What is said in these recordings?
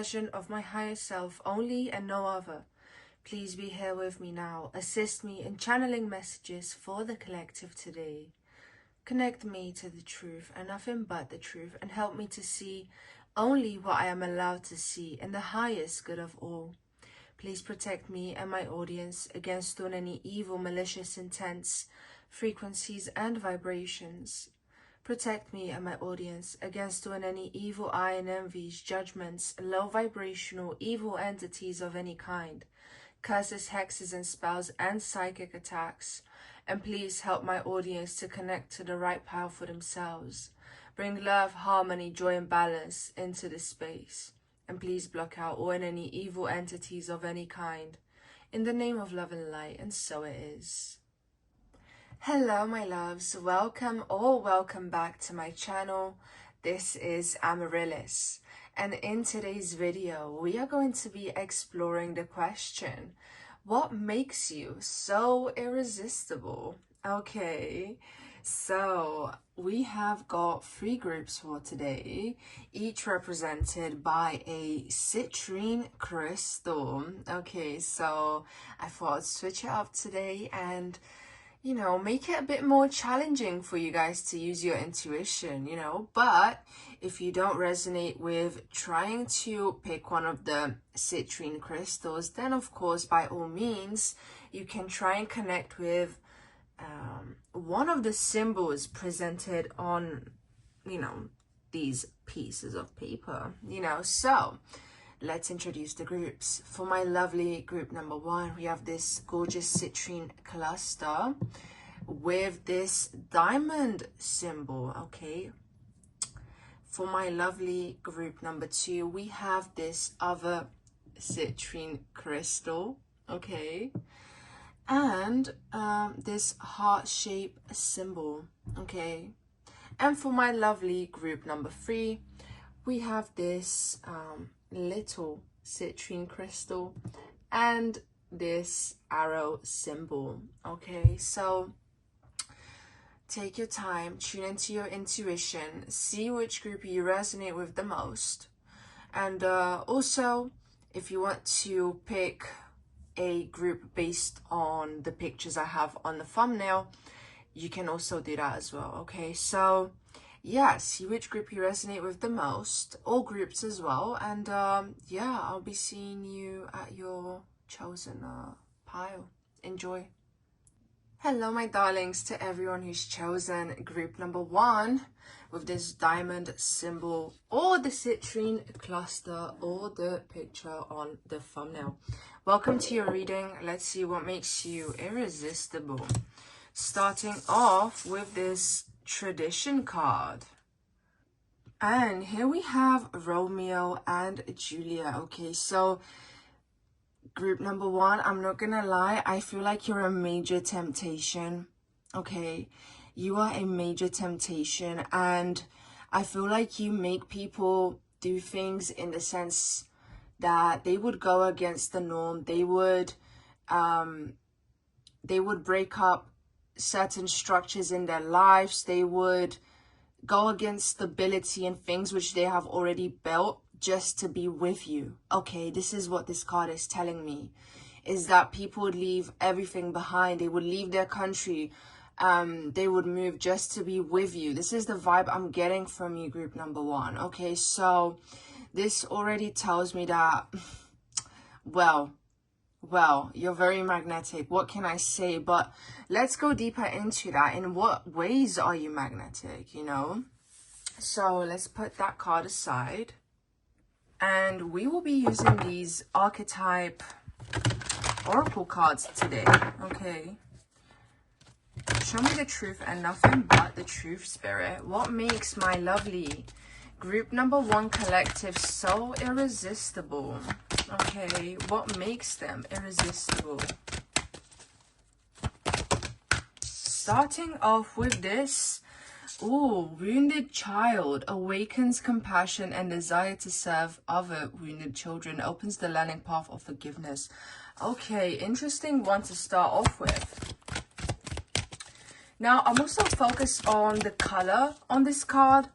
version of my higher self only and no other. Please be here with me now. Assist me in channeling messages for the collective today. Connect me to the truth and nothing but the truth, and help me to see only what I am allowed to see in the highest good of all. Please protect me and my audience against all any evil, malicious intents, frequencies and vibrations. Protect me and my audience against all any evil eye and envies, judgments, low vibrational evil entities of any kind, curses, hexes and spells and psychic attacks. And please help my audience to connect to the right power for themselves. Bring love, harmony, joy and balance into this space. And please block out all and any evil entities of any kind. In the name of love and light, and so it is. Hello my loves, welcome or welcome back to my channel. This is Amaryllis, and in today's video we are going to be exploring the question, what makes you so irresistible? Okay, so we have got 3 groups for today, each represented by a citrine crystal. Okay, so I thought I'd switch it up today and make it a bit more challenging for you guys to use your intuition, but if you don't resonate with trying to pick one of the citrine crystals, then of course, by all means, you can try and connect with one of the symbols presented on, these pieces of paper, so let's introduce the groups. For my lovely group number 1, we have this gorgeous citrine cluster with this diamond symbol. Okay, for my lovely group number 2, we have this other citrine crystal. Okay, and this heart-shaped symbol. Okay, and for my lovely group number 3, we have this little citrine crystal and this arrow symbol. Okay, so take your time, tune into your intuition, see which group you resonate with the most, and also if you want to pick a group based on the pictures I have on the thumbnail, you can also do that as well. Okay, so yeah, see which group you resonate with the most, all groups as well, and yeah, I'll be seeing you at your chosen pile. Enjoy. Hello my darlings, to everyone who's chosen group number 1 with this diamond symbol or the citrine cluster or the picture on the thumbnail. Welcome to your reading. Let's see what makes you irresistible. Starting off with this tradition card, and here we have Romeo and Juliet. Okay, so group number 1, I'm not gonna lie, I feel like you're a major temptation. Okay, you are a major temptation, and I feel like you make people do things in the sense that they would go against the norm. They would break up certain structures in their lives. They would go against stability and things which they have already built just to be with you. Okay, this is what this card is telling me, is that people would leave everything behind. They would leave their country. They would move just to be with you. This is the vibe I'm getting from you, group number 1. Okay, so this already tells me that, well, you're very magnetic. What can I say? But let's go deeper into that. In what ways are you magnetic, So let's put that card aside. And we will be using these archetype oracle cards today. Okay. Show me the truth and nothing but the truth, Spirit. What makes my lovely group number 1 collective so irresistible? Okay, what makes them irresistible? Starting off with this, wounded child awakens compassion and desire to serve other wounded children, opens the learning path of forgiveness. Okay, interesting one to start off with. Now, I'm also focused on the color on this card,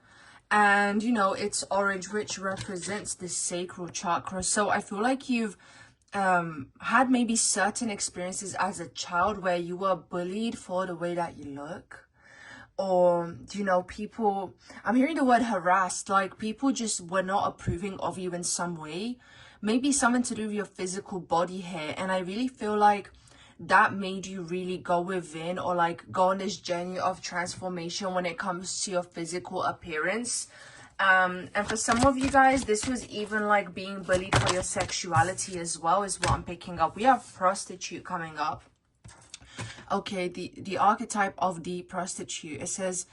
And you know, it's orange, which represents the sacral chakra. So I feel like you've had maybe certain experiences as a child where you were bullied for the way that you look, or you know, people, I'm hearing the word harassed, like people just were not approving of you in some way, maybe something to do with your physical body hair. And I really feel like that made you really go within, or like go on this journey of transformation when it comes to your physical appearance. And for some of you guys, this was even like being bullied for your sexuality as well, is what I'm picking up. We have prostitute coming up. Okay, the archetype of the prostitute, it says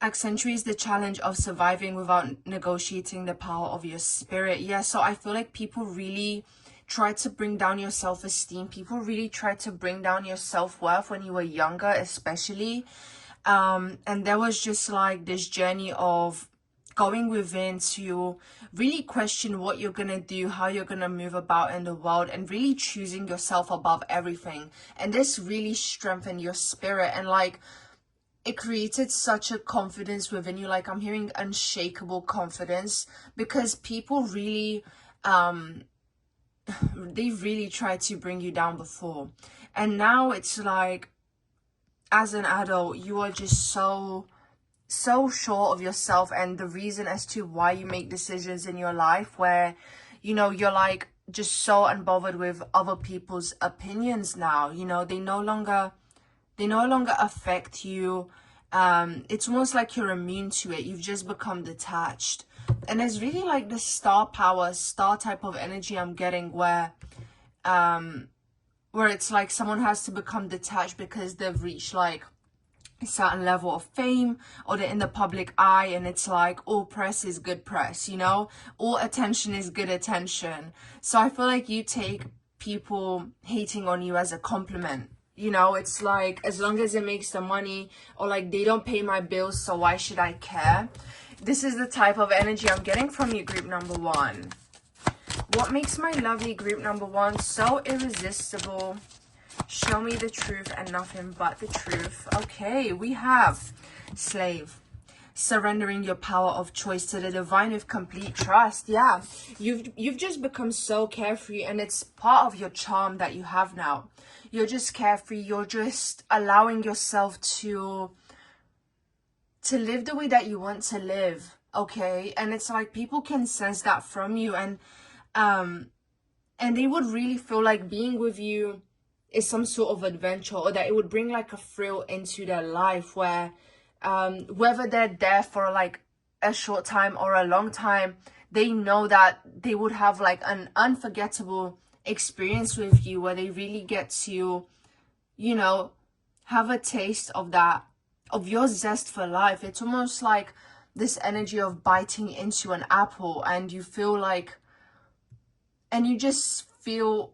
accentuates the challenge of surviving without negotiating the power of your spirit. Yeah, so I feel like people really try to bring down your self-esteem. People really try to bring down your self-worth when you were younger, especially. And there was just like this journey of going within to really question what you're gonna do, how you're gonna move about in the world, and really choosing yourself above everything. And this really strengthened your spirit, and like it created such a confidence within you. Like I'm hearing unshakable confidence, because people really they really tried to bring you down before, and now it's like as an adult you are just so sure of yourself, and the reason as to why you make decisions in your life where, you know, you're like just so unbothered with other people's opinions now. You know, they no longer affect you. It's almost like you're immune to it. You've just become detached. And there's really like the star power, star type of energy I'm getting, where it's like someone has to become detached because they've reached like a certain level of fame, or they're in the public eye, and it's like all press is good press, you know, all attention is good attention. So I feel like you take people hating on you as a compliment. You know, it's like, as long as it makes the money, or like they don't pay my bills, so why should I care? This is the type of energy I'm getting from you, group number one. What makes my lovely group number one so irresistible? Show me the truth and nothing but the truth. Okay, we have slave. Surrendering your power of choice to the divine with complete trust. Yeah, you've just become so carefree, and it's part of your charm that you have now. You're just carefree. You're just allowing yourself to live the way that you want to live. Okay, and it's like people can sense that from you, and they would really feel like being with you is some sort of adventure, or that it would bring like a thrill into their life, where whether they're there for like a short time or a long time, they know that they would have like an unforgettable experience with you, where they really get to, you know, have a taste of that, of your zest for life. It's almost like this energy of biting into an apple, and you feel like, and you just feel,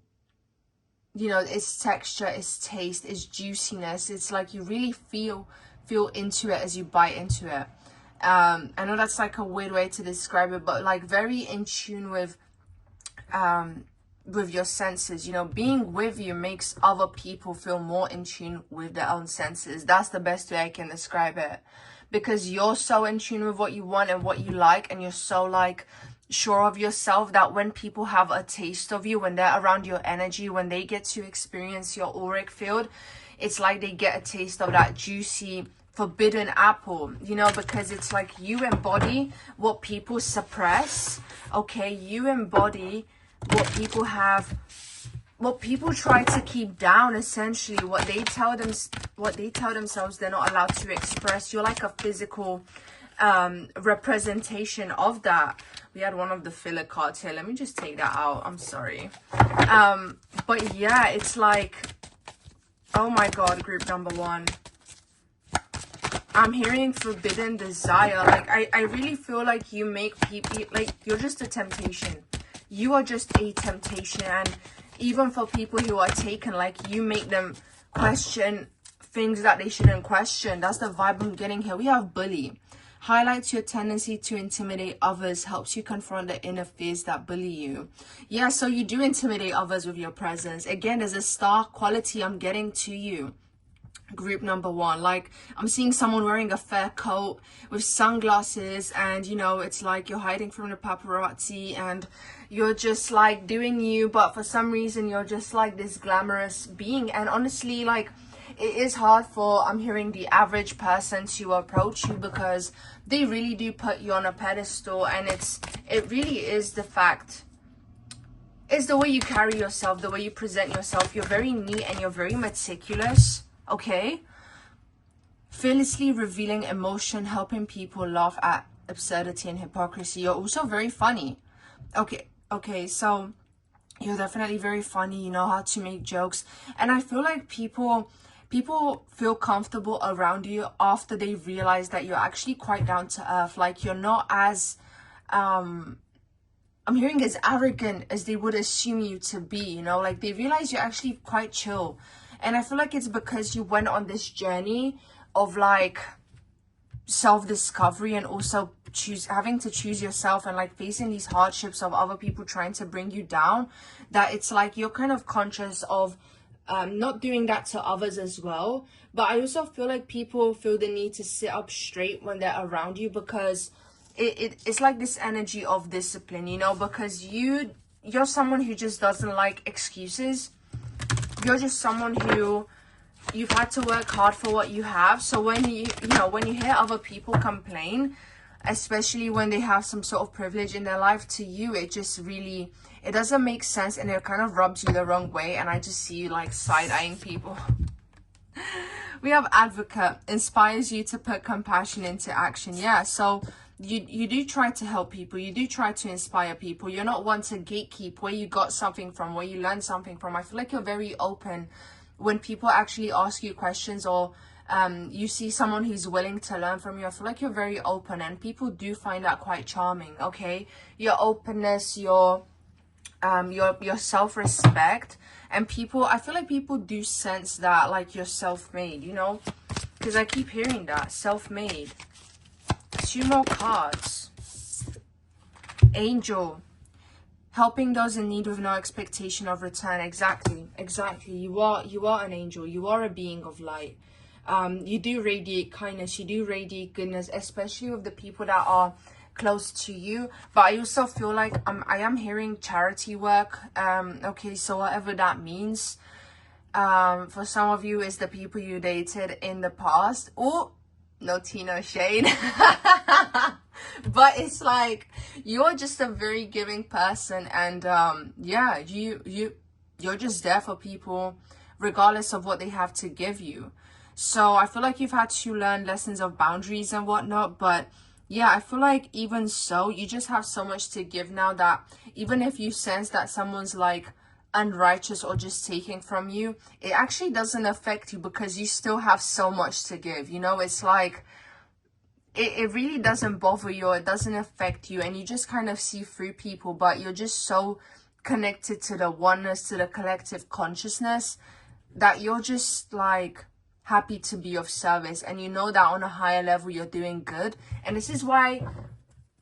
you know, its texture, its taste, its juiciness. It's like you really feel into it as you bite into it. I know that's like a weird way to describe it, but like very in tune with your senses. You know, being with you makes other people feel more in tune with their own senses. That's the best way I can describe it, because you're so in tune with what you want and what you like, and you're so like sure of yourself, that when people have a taste of you, when they're around your energy, when they get to experience your auric field, it's like they get a taste of that juicy forbidden apple, you know, because it's like you embody what people suppress. Okay, you embody what people have, what people try to keep down, essentially what they tell themselves they're not allowed to express. You're like a physical representation of that. We had one of the filler cards here. Let me just take that out. I'm sorry. But yeah, it's like, oh my god, group number one, I'm hearing forbidden desire. Like I really feel like you make people, like you're just a temptation. You are just a temptation. And even for people who are taken, like you make them question things that they shouldn't question. That's the vibe I'm getting here. We have bully. Highlights your tendency to intimidate others, helps you confront the inner fears that bully you. Yeah, so you do intimidate others with your presence. Again, there's a star quality I'm getting to you. group number one. Like, I'm seeing someone wearing a fur coat with sunglasses, and you know, it's like you're hiding from the paparazzi and you're just like doing you, but for some reason you're just like this glamorous being. And honestly, like, it is hard for, I'm hearing, the average person to approach you, because they really do put you on a pedestal. And it really is the fact, it's the way you carry yourself, the way you present yourself. You're very neat and you're very meticulous, okay? Fearlessly revealing emotion, helping people laugh at absurdity and hypocrisy. You're also very funny. Okay, so you're definitely very funny. You know how to make jokes. And I feel like people feel comfortable around you after they realize that you're actually quite down to earth. Like, you're not as I'm hearing as arrogant as they would assume you to be, you know, like they realize you're actually quite chill. And I feel like it's because you went on this journey of like self-discovery, and also having to choose yourself, and like facing these hardships of other people trying to bring you down, that it's like you're kind of conscious of not doing that to others as well. But I also feel like people feel the need to sit up straight when they're around you, because it's like this energy of discipline, you know, because you're someone who just doesn't like excuses. You're just someone who, you've had to work hard for what you have. So when you hear other people complain, especially when they have some sort of privilege in their life, to you it just really, it doesn't make sense, and it kind of rubs you the wrong way. And I just see you like side-eyeing people. We have advocate, inspires you to put compassion into action. Yeah, so you do try to help people, you do try to inspire people. You're not one to gatekeep where you got something from, where you learned something from. I feel like you're very open when people actually ask you questions, or you see someone who's willing to learn from you. I feel like you're very open, and people do find that quite charming, okay? Your openness, your self-respect, and people, I feel like people do sense that, like, you're self-made, you know, because I keep hearing that, self-made. 2 more cards. Angel, helping those in need with no expectation of return. Exactly. You are an angel. You are a being of light. You do radiate kindness, you do radiate goodness, especially with the people that are close to you. But I also feel like I am hearing charity work. Okay, so whatever that means. For some of you, is the people you dated in the past. Oh, no tea, no shade. But it's like, you're just a very giving person, and yeah, you're just there for people regardless of what they have to give you. So I feel like you've had to learn lessons of boundaries and whatnot. But yeah, I feel like even so, you just have so much to give now, that even if you sense that someone's like unrighteous or just taking from you, it actually doesn't affect you, because you still have so much to give. You know, it's like it really doesn't bother you, or it doesn't affect you, and you just kind of see through people. But you're just so connected to the oneness, to the collective consciousness, that you're just like happy to be of service, and you know that on a higher level you're doing good. And this is why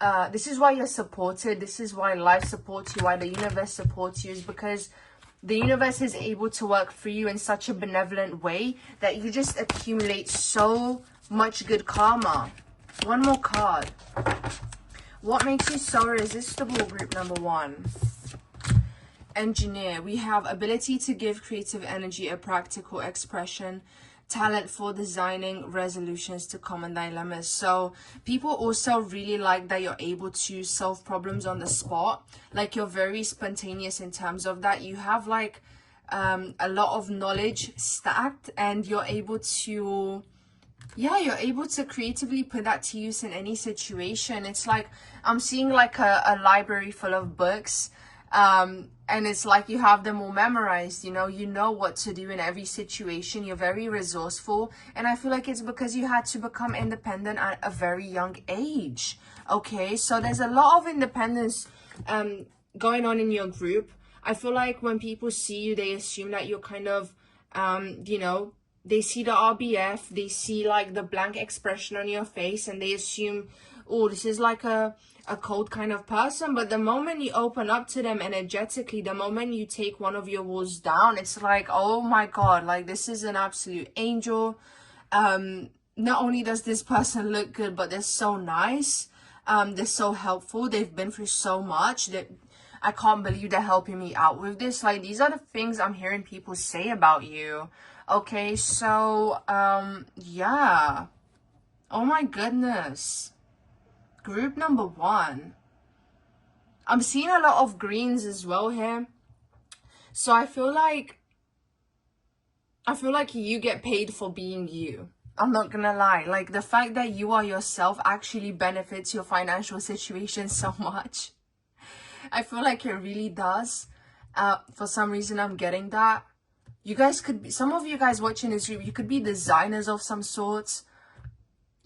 you're supported. This is why life supports you, why the universe supports you, is because the universe is able to work for you in such a benevolent way that you just accumulate so much good karma. 1 more card. What makes you so irresistible, group number 1? Engineer. We have ability to give creative energy a practical expression, talent for designing resolutions to common dilemmas. So people also really like that you're able to solve problems on the spot. Like, you're very spontaneous in terms of that. You have like a lot of knowledge stacked, and you're able to, yeah, you're able to creatively put that to use in any situation. It's like, I'm seeing like a library full of books, and it's like you have them all memorized. You know what to do in every situation. You're very resourceful, and I feel like it's because you had to become independent at a very young age. Okay, so there's a lot of independence going on in your group. I feel like when people see you, they assume that you're kind of you know, they see the RBF, they see like the blank expression on your face, and they assume oh, this is like a cold kind of person. But the moment you open up to them energetically, the moment you take one of your walls down, it's like, oh my God, like this is an absolute angel. Not only does this person look good, but they're so nice. They're so helpful. They've been through so much that I can't believe they're helping me out with this. Like, these are the things I'm hearing people say about you. Okay, so, yeah. Oh my goodness. Group number 1. I'm seeing a lot of greens as well here. So I feel like you get paid for being you. I'm not gonna lie. Like, the fact that you are yourself actually benefits your financial situation so much. I feel like it really does. For some reason, I'm getting that. You guys could be, some of you guys watching this group, you could be designers of some sorts.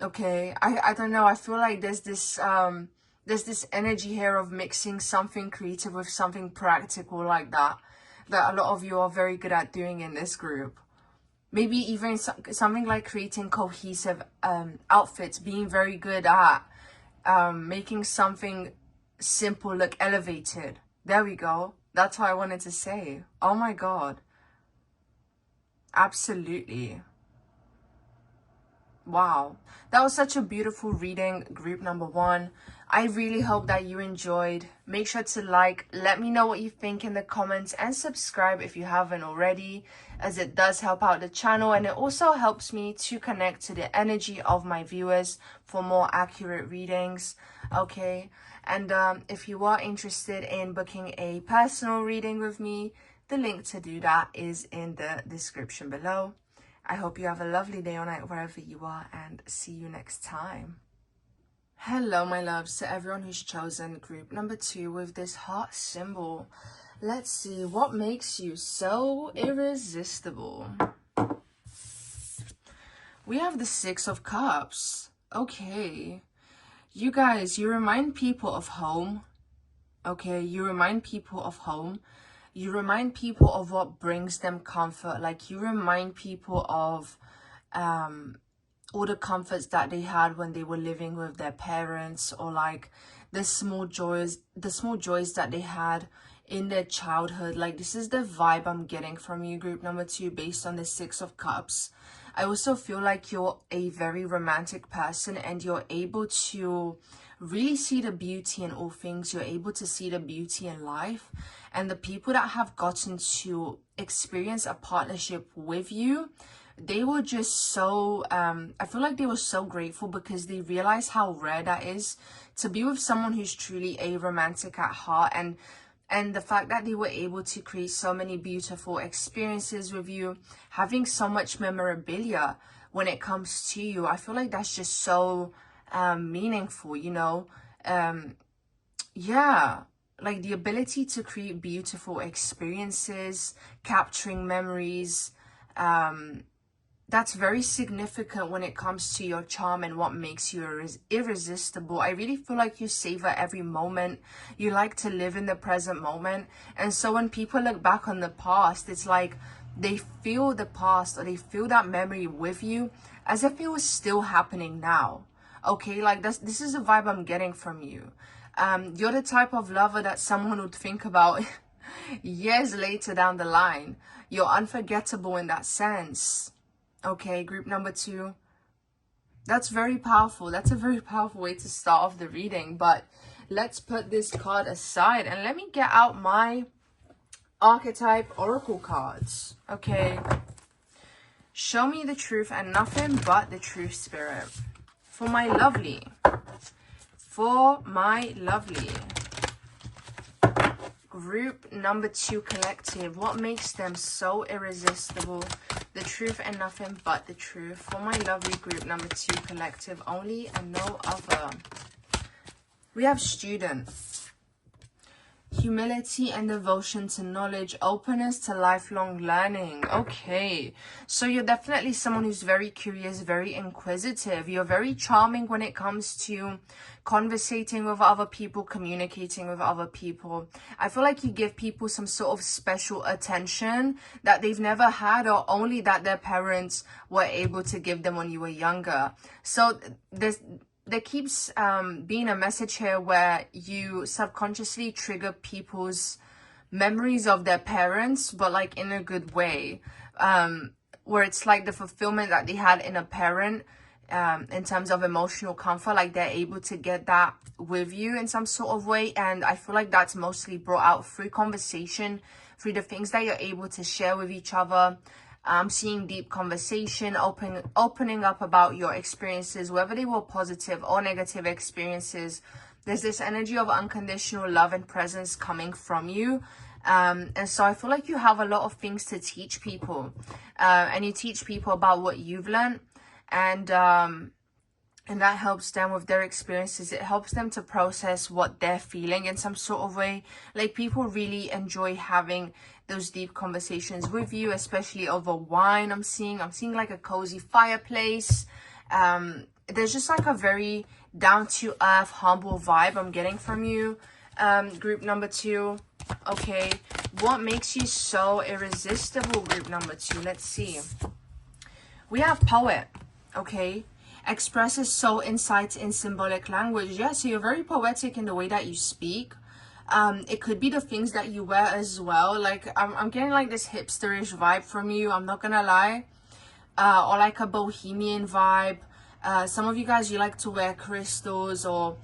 Okay, I don't know. I feel like there's this energy here of mixing something creative with something practical like that a lot of you are very good at doing in this group. Maybe even something like creating cohesive outfits, being very good at making something simple look elevated. There we go. That's what I wanted to say. Oh my God. Absolutely. Wow, that was such a beautiful reading, group number 1. I really hope that you enjoyed. Make sure to like, let me know what you think in the comments, and subscribe if you haven't already, as it does help out the channel, and it also helps me to connect to the energy of my viewers for more accurate readings. Okay, and if you are interested in booking a personal reading with me, the link to do that is in the description below. I hope you have a lovely day or night wherever you are, and see you next time. Hello, my loves, to everyone who's chosen group number 2 with this heart symbol. Let's see, what makes you so irresistible? We have the 6 of Cups. Okay. You guys, you remind people of home. Okay, you remind people of home. You remind people of what brings them comfort. Like, you remind people of all the comforts that they had when they were living with their parents, or like the small joys that they had in their childhood. Like, this is the vibe I'm getting from you, group number 2, based on the 6 of Cups. I also feel like you're a very romantic person, and you're able to really see the beauty in all things. You're able to see the beauty in life, and the people that have gotten to experience a partnership with you, they were just so I feel like they were so grateful, because they realize how rare that is, to be with someone who's truly a romantic at heart, and the fact that they were able to create so many beautiful experiences with you, having so much memorabilia when it comes to you. I feel like that's just so meaningful, you know. Yeah, like the ability to create beautiful experiences, capturing memories, that's very significant when it comes to your charm and what makes you irresistible. I really feel like you savor every moment. You like to live in the present moment. And so when people look back on the past, it's like they feel the past, or they feel that memory with you as if it was still happening now. Okay, like this is the vibe I'm getting from you. You're the type of lover that someone would think about years later down the line. You're unforgettable in that sense. Okay, group number 2. That's very powerful. That's a very powerful way to start off the reading. But let's put this card aside, and let me get out my archetype oracle cards. Okay. Show me the truth and nothing but the truth, Spirit. For my lovely. For my lovely. Group number 2 collective. What makes them so irresistible? The truth and nothing but the truth. For my lovely group number 2 collective only, and no other. We have student. Humility and devotion to knowledge, openness to lifelong learning. Okay, so you're definitely someone who's very curious, very inquisitive. You're very charming when it comes to conversating with other people, communicating with other people. I feel like you give people some sort of special attention that they've never had, or only that their parents were able to give them when you were younger. So there keeps being a message here where you subconsciously trigger people's memories of their parents, but like in a good way, where it's like the fulfillment that they had in a parent, in terms of emotional comfort, like they're able to get that with you in some sort of way. And I feel like that's mostly brought out through conversation, through the things that you're able to share with each other. Seeing deep conversation, opening up about your experiences, whether they were positive or negative experiences. There's this energy of unconditional love and presence coming from you. And so I feel like you have a lot of things to teach people, and you teach people about what you've learned, and that helps them with their experiences. It helps them to process what they're feeling in some sort of way. Like, people really enjoy having those deep conversations with you, especially over wine. I'm seeing like a cozy fireplace. There's just like a very down-to-earth, humble vibe I'm getting from you, group number 2. Okay, what makes you so irresistible, group number 2? Let's see. We have poet. Okay, expresses soul insights in symbolic language. Yeah, so you're very poetic in the way that you speak. It could be the things that you wear as well. Like, I'm getting like this hipsterish vibe from you, I'm not gonna lie. Or like a bohemian vibe. Some of you guys, you like to wear crystals, or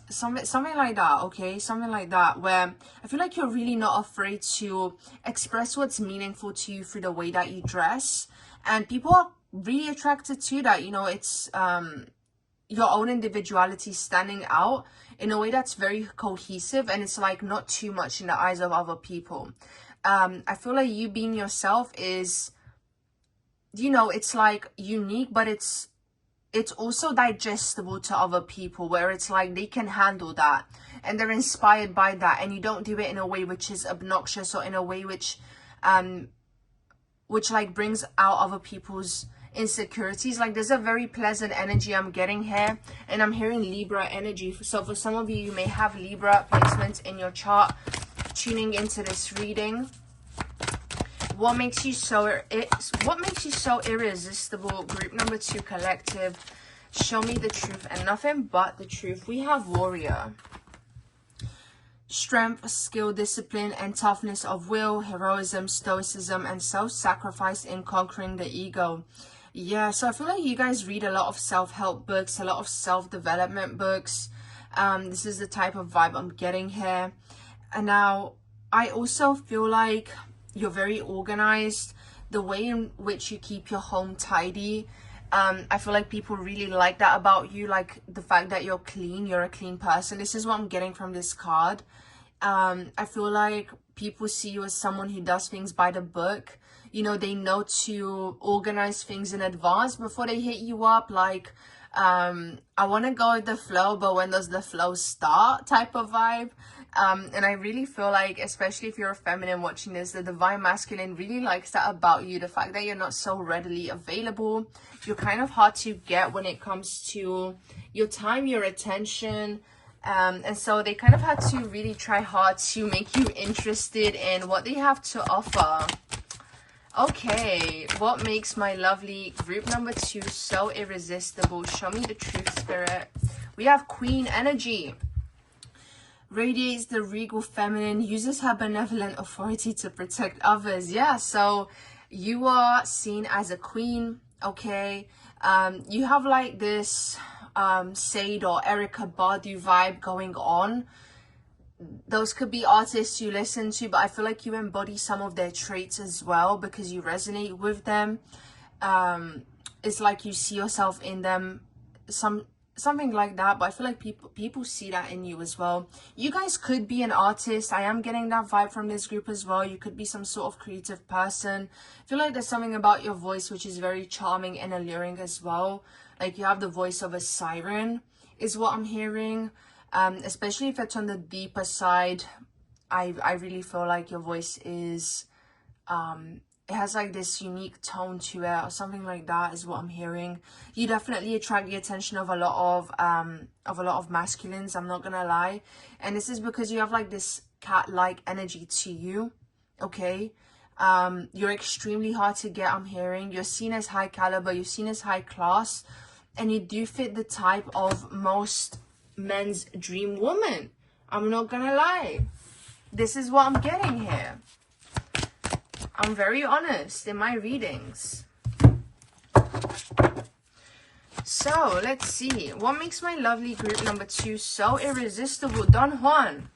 something like that. Okay, something like that, where I feel like you're really not afraid to express what's meaningful to you through the way that you dress, and people are really attracted to that. You know, it's your own individuality standing out in a way that's very cohesive, and it's like not too much in the eyes of other people. I feel like you being yourself is, you know, it's like unique, but it's also digestible to other people, where it's like they can handle that and they're inspired by that, and you don't do it in a way which is obnoxious, or in a way which like brings out other people's insecurities. Like, there's a very pleasant energy I'm getting here, and I'm hearing Libra energy. So for some of you, you may have Libra placements in your chart tuning into this reading. What makes you so irresistible, group number 2 collective? Show me the truth and nothing but the truth. We have warrior. Strength, skill, discipline, and toughness of will, heroism, stoicism, and self-sacrifice in conquering the ego. Yeah, so I feel like you guys read a lot of self-help books, a lot of self-development books. This is the type of vibe I'm getting here. And now, I also feel like you're very organized. The way in which you keep your home tidy, I feel like people really like that about you. Like, the fact that you're clean, you're a clean person. This is what I'm getting from this card. I feel like people see you as someone who does things by the book. You know, they know to organize things in advance before they hit you up. Like, I want to go with the flow, but when does the flow start type of vibe. And I really feel like, especially if you're a feminine watching this, the divine masculine really likes that about you. The fact that you're not so readily available. You're kind of hard to get when it comes to your time, your attention. And so they kind of had to really try hard to make you interested in what they have to offer. Okay, what makes my lovely group number 2 so irresistible? Show me the truth, spirit. We have queen energy. Radiates the regal feminine, uses her benevolent authority to protect others. Yeah, so you are seen as a queen. Okay, you have like this Sade or Erykah Badu vibe going on. Those could be artists you listen to, but I feel like you embody some of their traits as well, because you resonate with them. It's like you see yourself in them, something like that. But I feel like people see that in you as well. You guys could be an artist. I am getting that vibe from this group as well. You could be some sort of creative person. I feel like there's something about your voice which is very charming and alluring as well. Like, you have the voice of a siren is what I'm hearing. Especially if it's on the deeper side. I really feel like your voice is it has like this unique tone to it, or something like that is what I'm hearing. You definitely attract the attention of a lot of masculines, I'm not gonna lie. And this is because you have like this cat-like energy to you. Okay, you're extremely hard to get, I'm hearing. You're seen as high caliber, you're seen as high class. and you do fit the type of most men's dream woman. I'm not gonna lie. This is what I'm getting here. I'm very honest in my readings. So let's see. What makes my lovely group number 2 so irresistible? Don Juan.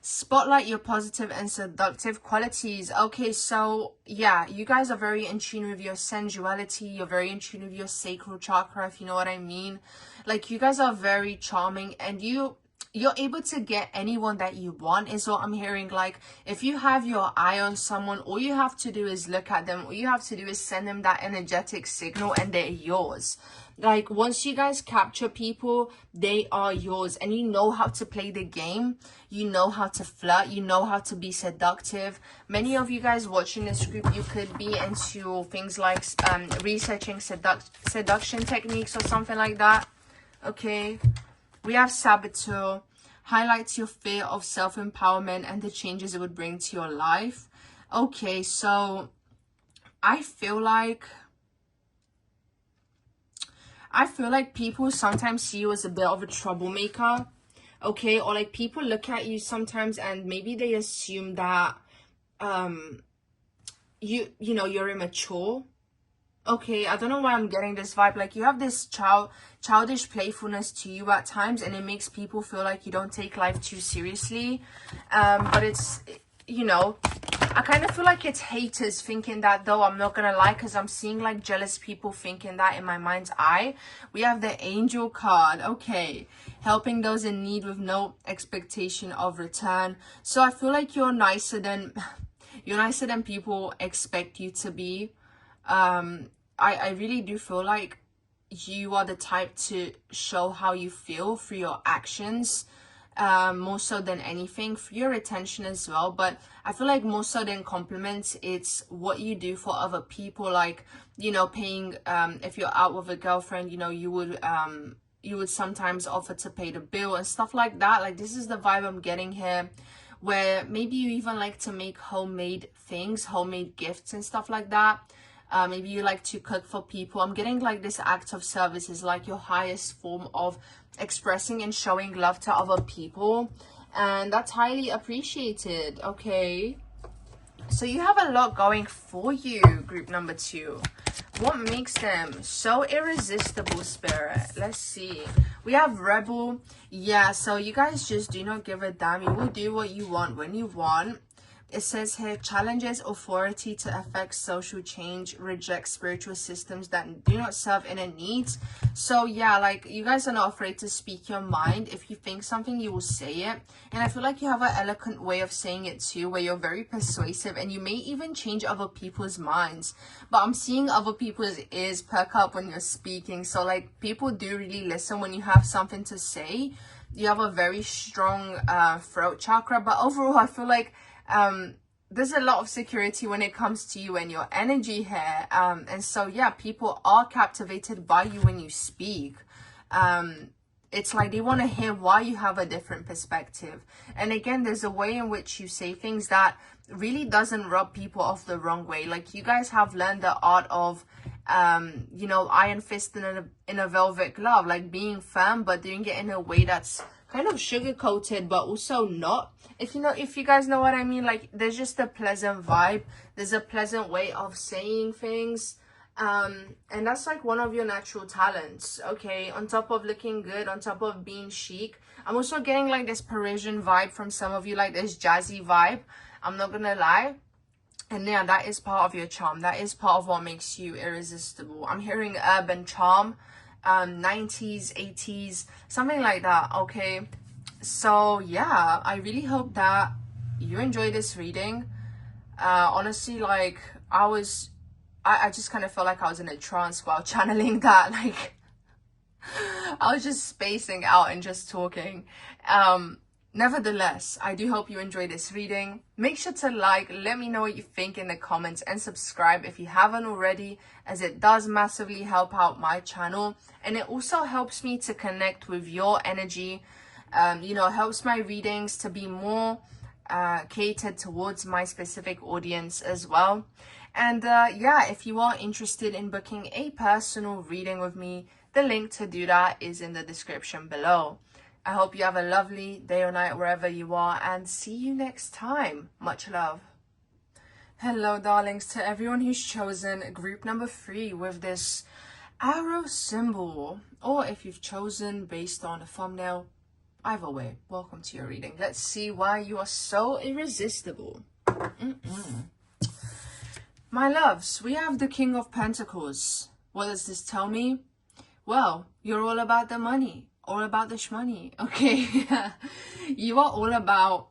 Spotlight your positive and seductive qualities. Okay, so yeah, you guys are very in tune with your sensuality. You're very in tune with your sacral chakra, if you know what I mean. Like, you guys are very charming, and you're able to get anyone that you want, is what I'm hearing. Like, if you have your eye on someone, all you have to do is look at them. All you have to do is send them that energetic signal, and they're yours. Like, once you guys capture people, they are yours, and you know how to play the game. You know how to flirt. You know how to be seductive. Many of you guys watching this group, you could be into things like researching seduction techniques or something like that. Okay, we have Saboteur. Highlights your fear of self-empowerment and the changes it would bring to your life. Okay, so I feel like people sometimes see you as a bit of a troublemaker, okay? Or like, people look at you sometimes and maybe they assume that you know, you're immature. Okay, I don't know why I'm getting this vibe. Like, you have this childish playfulness to you at times, and it makes people feel like you don't take life too seriously. But it's, you know, I kind of feel like it's haters thinking that, though. I'm not gonna lie, because I'm seeing like jealous people thinking that in my mind's eye. We have the Angel card. Okay, helping those in need with no expectation of return. So I feel like you're nicer than people expect you to be. I really do feel like you are the type to show how you feel through your actions, more so than anything, for your attention as well. But I feel like more so than compliments, it's what you do for other people. Like, you know, paying, if you're out with a girlfriend, you know, you would sometimes offer to pay the bill and stuff like that. Like, this is the vibe I'm getting here, where maybe you even like to make homemade things, homemade gifts and stuff like that. Maybe you like to cook for people. I'm getting like this act of service is like your highest form of expressing and showing love to other people, and that's highly appreciated. Okay, so you have a lot going for you, group number 2. What makes them so irresistible, Spirit? Let's see. We have Rebel. Yeah, so you guys just do not give a damn. You will do what you want when you want. It says here, challenges authority to affect social change, reject spiritual systems that do not serve inner needs. So yeah, like, you guys are not afraid to speak your mind. If you think something, you will say it. And I feel like you have an eloquent way of saying it too, where you're very persuasive, and you may even change other people's minds. But I'm seeing other people's ears perk up when you're speaking. So like, people do really listen when you have something to say. You have a very strong throat chakra. But overall, I feel like there's a lot of security when it comes to you and your energy here, and so yeah, people are captivated by you when you speak. It's like they want to hear why you have a different perspective. And again, there's a way in which you say things that really doesn't rub people off the wrong way. Like, you guys have learned the art of you know, iron fist in a velvet glove, like being firm but doing it in a way that's kind of sugar coated but also not. If you guys know what I mean. Like, there's just a pleasant vibe, there's a pleasant way of saying things, and that's like one of your natural talents. Okay, on top of looking good, on top of being chic, I'm also getting like this Parisian vibe from some of you, like this jazzy vibe. I'm not gonna lie. And yeah, that is part of your charm. That is part of what makes you irresistible. I'm hearing urban charm, 90s, 80s, something like that. Okay, so yeah, I really hope that you enjoy this reading. Honestly, like, I just kind of felt like I was in a trance while channeling that. Like, I was just spacing out and just talking. Nevertheless, I do hope you enjoy this reading. Make sure to like, let me know what you think in the comments, and subscribe if you haven't already, as it does massively help out my channel, and it also helps me to connect with your energy. You know, helps my readings to be more catered towards my specific audience as well. And yeah, if you are interested in booking a personal reading with me, The link to do that is in the description below. I hope you have a lovely day or night wherever you are, and see you next time. Much love. Hello darlings, to everyone who's chosen group number 3 with this arrow symbol, or if you've chosen based on a thumbnail, either way, welcome to your reading. Let's see why you are so irresistible. My loves, we have the King of Pentacles. What does this tell me? Well, you're all about the money, all about the shmoney, okay? You are all about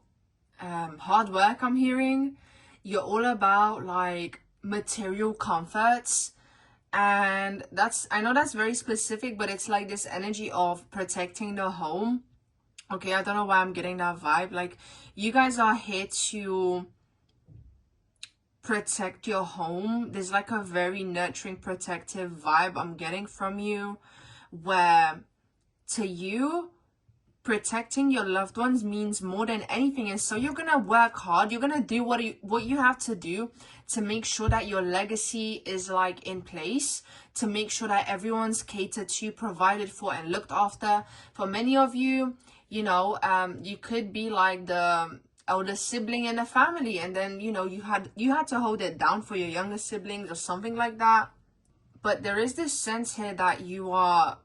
hard work, I'm hearing. You're all about like material comforts, and I know that's very specific, but it's like this energy of protecting the home. Okay, I don't know why I'm getting that vibe. Like, you guys are here to protect your home. There's like a very nurturing, protective vibe I'm getting from you, where to you, protecting your loved ones means more than anything. And so you're gonna work hard. You're gonna do what you have to do to make sure that your legacy is like in place, to make sure that everyone's catered to, provided for, and looked after. For many of you, you know, you could be like the elder sibling in the family, and then, you know, you had to hold it down for your younger siblings or something like that. But there is this sense here that you are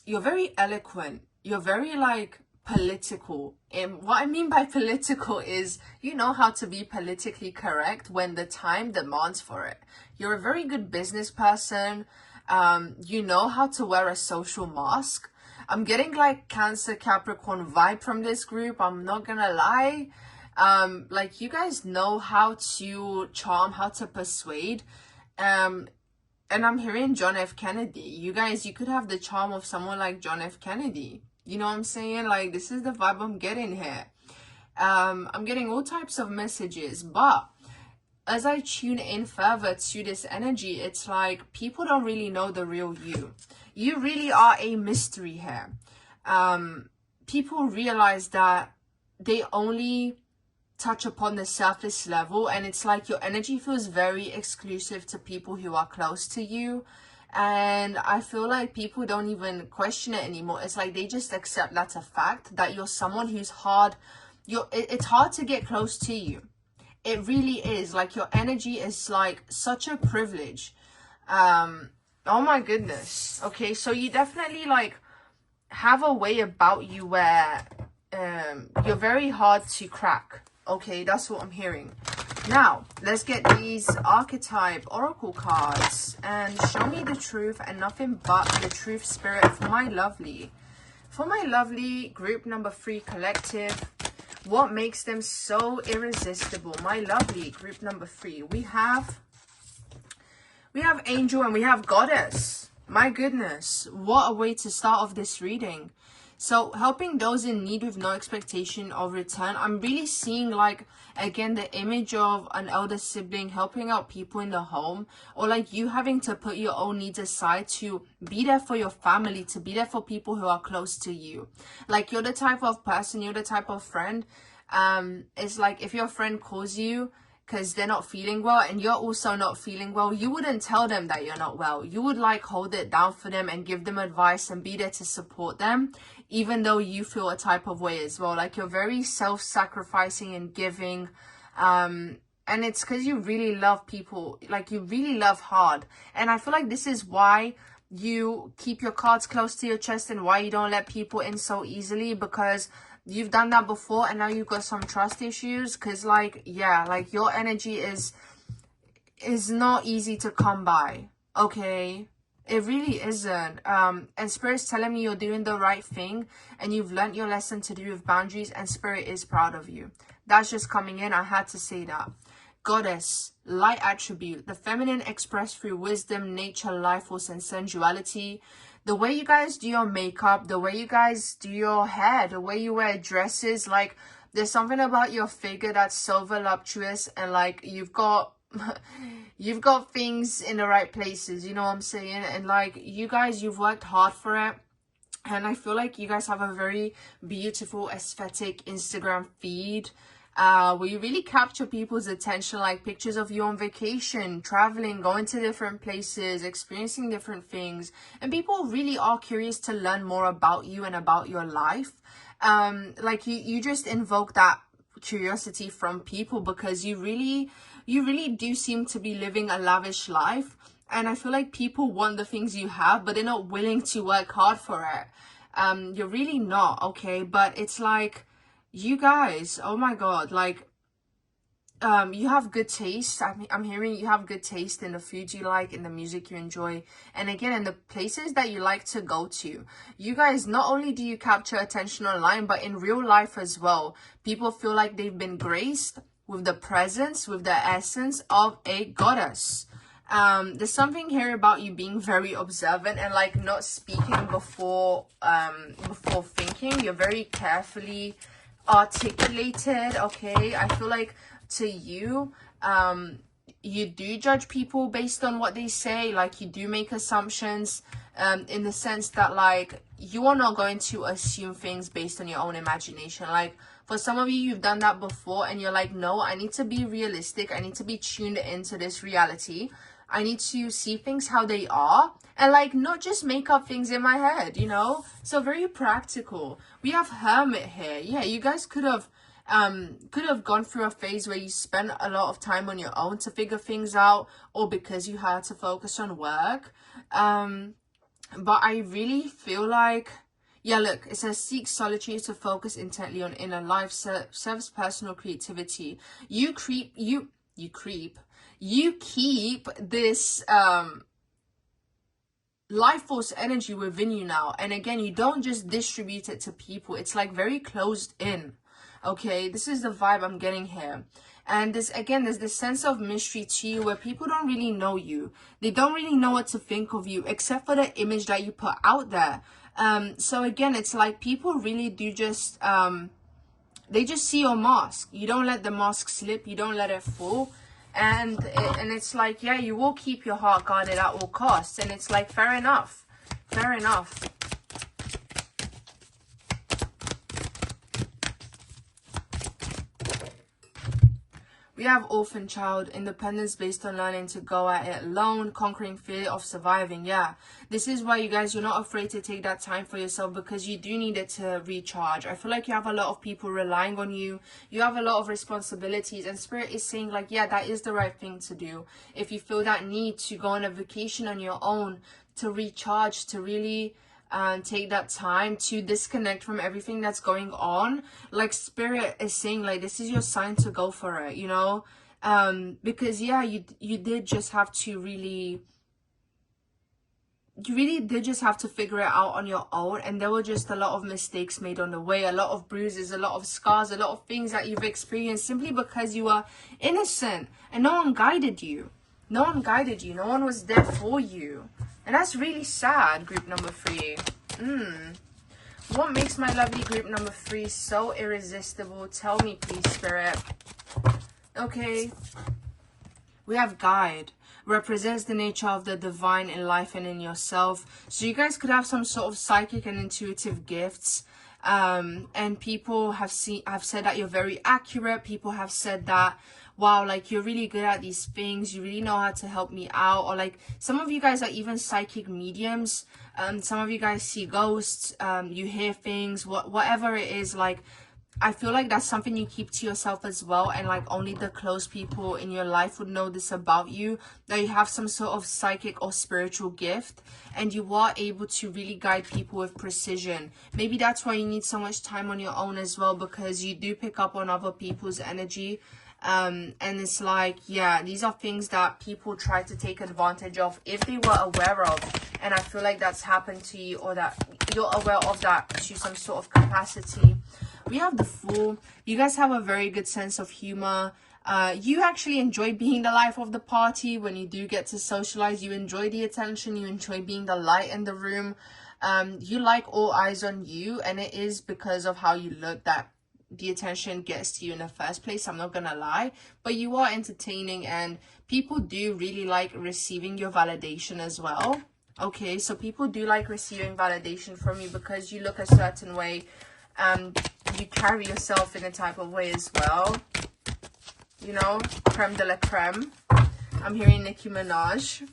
you're very eloquent, you're very like political. And what I mean by political is you know how to be politically correct when the time demands for it. You're a very good business person. You know how to wear a social mask. I'm getting like Cancer Capricorn vibe from this group, I'm not gonna lie. Like, you guys know how to charm, how to persuade. And I'm hearing John F. Kennedy. You guys, you could have the charm of someone like John F. Kennedy. You know what I'm saying? Like, this is the vibe I'm getting here. I'm getting all types of messages, but as I tune in further to this energy, it's like people don't really know the real you. You really are a mystery here. People realize that they only touch upon the surface level, and it's like your energy feels very exclusive to people who are close to you, and I feel like people don't even question it anymore. It's like they just accept that's a fact, that you're someone who's hard. It's hard to get close to you. It really is. Like, your energy is like such a privilege. Oh my goodness. Okay, so you definitely like have a way about you where you're very hard to crack. Okay, that's what I'm hearing. Now, let's get these archetype oracle cards and show me the truth and nothing but the truth, spirit, for my lovely group number 3 collective. What makes them so irresistible? My lovely group number 3. We have angel and we have goddess. My goodness, what a way to start off this reading. So, helping those in need with no expectation of return. I'm really seeing, like, again, the image of an elder sibling helping out people in the home, or like you having to put your own needs aside to be there for your family, to be there for people who are close to you. Like, you're the type of person, you're the type of friend. It's like if your friend calls you because they're not feeling well and you're also not feeling well, you wouldn't tell them that you're not well. You would like hold it down for them and give them advice and be there to support them, even though you feel a type of way as well. Like, you're very self-sacrificing and giving, and it's because you really love people. Like, you really love hard, and I feel like this is why you keep your cards close to your chest and why you don't let people in so easily, because you've done that before and now you've got some trust issues. Because, like, yeah, like, your energy is not easy to come by. Okay, it really isn't. And Spirit's telling me you're doing the right thing and you've learned your lesson to do with boundaries, and Spirit is proud of you. That's just coming in. I had to say that. Goddess, light attribute, the feminine expressed through wisdom, nature, life force, and sensuality. The way you guys do your makeup, the way you guys do your hair, the way you wear dresses, like, there's something about your figure that's so voluptuous, and like you've got things in the right places, you know what I'm saying? And like, you guys, you've worked hard for it. And I feel like you guys have a very beautiful aesthetic Instagram feed. where you really capture people's attention, like pictures of you on vacation, traveling, going to different places, experiencing different things. And people really are curious to learn more about you and about your life. Like you just invoke that curiosity from people because you really do seem to be living a lavish life. And I feel like people want the things you have, but they're not willing to work hard for it. You're really not, okay? But it's like, you guys, oh my God, like, you have good taste. I'm hearing you have good taste in the food you like, in the music you enjoy, and again, in the places that you like to go to. You guys, not only do you capture attention online, but in real life as well. People feel like they've been graced with the presence, with the essence of a goddess. There's something here about you being very observant and like not speaking before thinking. You're very carefully articulated, okay? I feel like to you, you do judge people based on what they say. Like, you do make assumptions, in the sense that like you are not going to assume things based on your own imagination. Like, for some of you, you've done that before and you're like, no, I need to be realistic. I need to be tuned into this reality. I need to see things how they are and like not just make up things in my head, you know? So very practical. We have Hermit here. Yeah, you guys could have gone through a phase where you spent a lot of time on your own to figure things out, or because you had to focus on work. But I really feel like, yeah, look, it says seek solitude to focus intently on inner life, serves personal creativity. You keep this life force energy within you now. And again, you don't just distribute it to people. It's like very closed in. Okay, this is the vibe I'm getting here. And this, again, there's this sense of mystery to you where people don't really know you. They don't really know what to think of you except for the image that you put out there. So again, it's like people really do just they just see your mask. You don't let the mask slip, you don't let it fall. And it's like, yeah, you will keep your heart guarded at all costs. And it's like, fair enough. Fair enough. We have orphan child, independence based on learning to go at it alone, conquering fear of surviving. Yeah, this is why you guys, you're not afraid to take that time for yourself, because you do need it to recharge. I feel like you have a lot of people relying on you. You have a lot of responsibilities, and Spirit is saying like, yeah, that is the right thing to do. If you feel that need to go on a vacation on your own, to recharge, to really take that time to disconnect from everything that's going on, like Spirit is saying like, this is your sign to go for it, you know? Because yeah, you did just have to really did just have to figure it out on your own, and there were just a lot of mistakes made on the way, a lot of bruises, a lot of scars, a lot of things that you've experienced simply because you were innocent and no one guided you. No one guided you. No one was there for you. And that's really sad, group number 3. What makes my lovely group number 3 so irresistible? Tell me, please, Spirit. Okay. We have guide. Represents the nature of the divine in life and in yourself. So you guys could have some sort of psychic and intuitive gifts. And people have said that you're very accurate. People have said that, wow, like you're really good at these things, you really know how to help me out. Or like some of you guys are even psychic mediums. Some of you guys see ghosts, you hear things, whatever it is. Like, I feel like that's something you keep to yourself as well, and like only the close people in your life would know this about you, that you have some sort of psychic or spiritual gift, and you are able to really guide people with precision. Maybe that's why you need so much time on your own as well, because you do pick up on other people's energy. And it's like, yeah, these are things that people try to take advantage of if they were aware of. And I feel like that's happened to you, or that you're aware of that to some sort of capacity. We have the Fool. You guys have a very good sense of humor. You actually enjoy being the life of the party. When you do get to socialize, you enjoy the attention. You enjoy being the light in the room. You like all eyes on you, and it is because of how you look that the attention gets to you in the first place. I'm not gonna lie, but you are entertaining, and people do really like receiving your validation as well. Okay, so people do like receiving validation from you because you look a certain way. you carry yourself in a type of way as well. You know, creme de la creme. I'm hearing Nicki Minaj.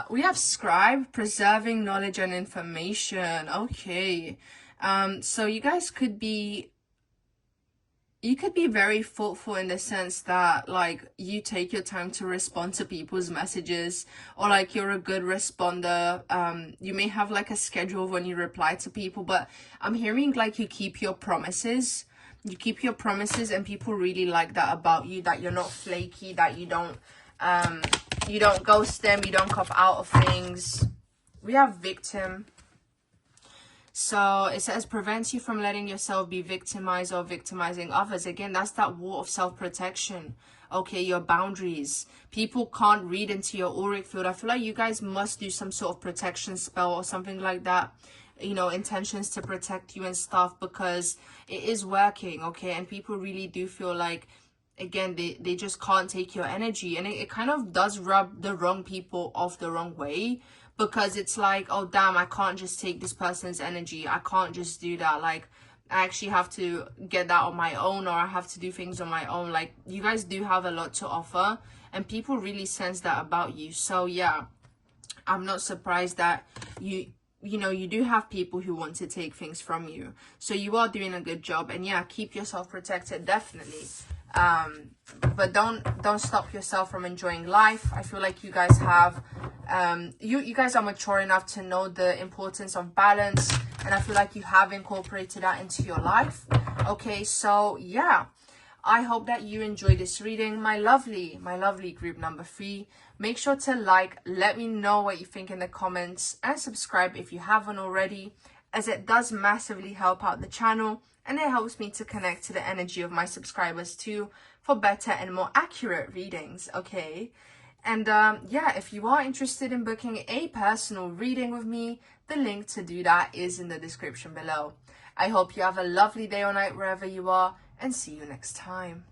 We have scribe, preserving knowledge and information. Okay. So you guys could be very thoughtful in the sense that, like, you take your time to respond to people's messages, or like you're a good responder. You may have like a schedule when you reply to people, but I'm hearing like you keep your promises. You keep your promises, and people really like that about you, that you're not flaky, that you don't ghost them, you don't cop out of things. We have victim. So it says prevents you from letting yourself be victimized or victimizing others. Again, that's that wall of self-protection. Okay, your boundaries. People can't read into your auric field. I feel like you guys must do some sort of protection spell or something like that. You know, intentions to protect you and stuff, because it is working, okay? And people really do feel like, again, they just can't take your energy. And it kind of does rub the wrong people off the wrong way, because it's like, oh damn, I can't just take this person's energy, I can't just do that, like I actually have to get that on my own, or I have to do things on my own. Like, you guys do have a lot to offer, and people really sense that about you. So yeah, I'm not surprised that you know, you do have people who want to take things from you. So you are doing a good job, and yeah, keep yourself protected, definitely. But don't stop yourself from enjoying life. I feel like you guys have you guys are mature enough to know the importance of balance, and I feel like you have incorporated that into your life. Okay, so yeah, I hope that you enjoyed this reading, my lovely group number 3. Make sure to like, let me know what you think in the comments, and subscribe if you haven't already, as it does massively help out the channel, and it helps me to connect to the energy of my subscribers too, for better and more accurate readings. Okay, and yeah, if you are interested in booking a personal reading with me, the link to do that is in the description below. I hope you have a lovely day or night wherever you are, and see you next time.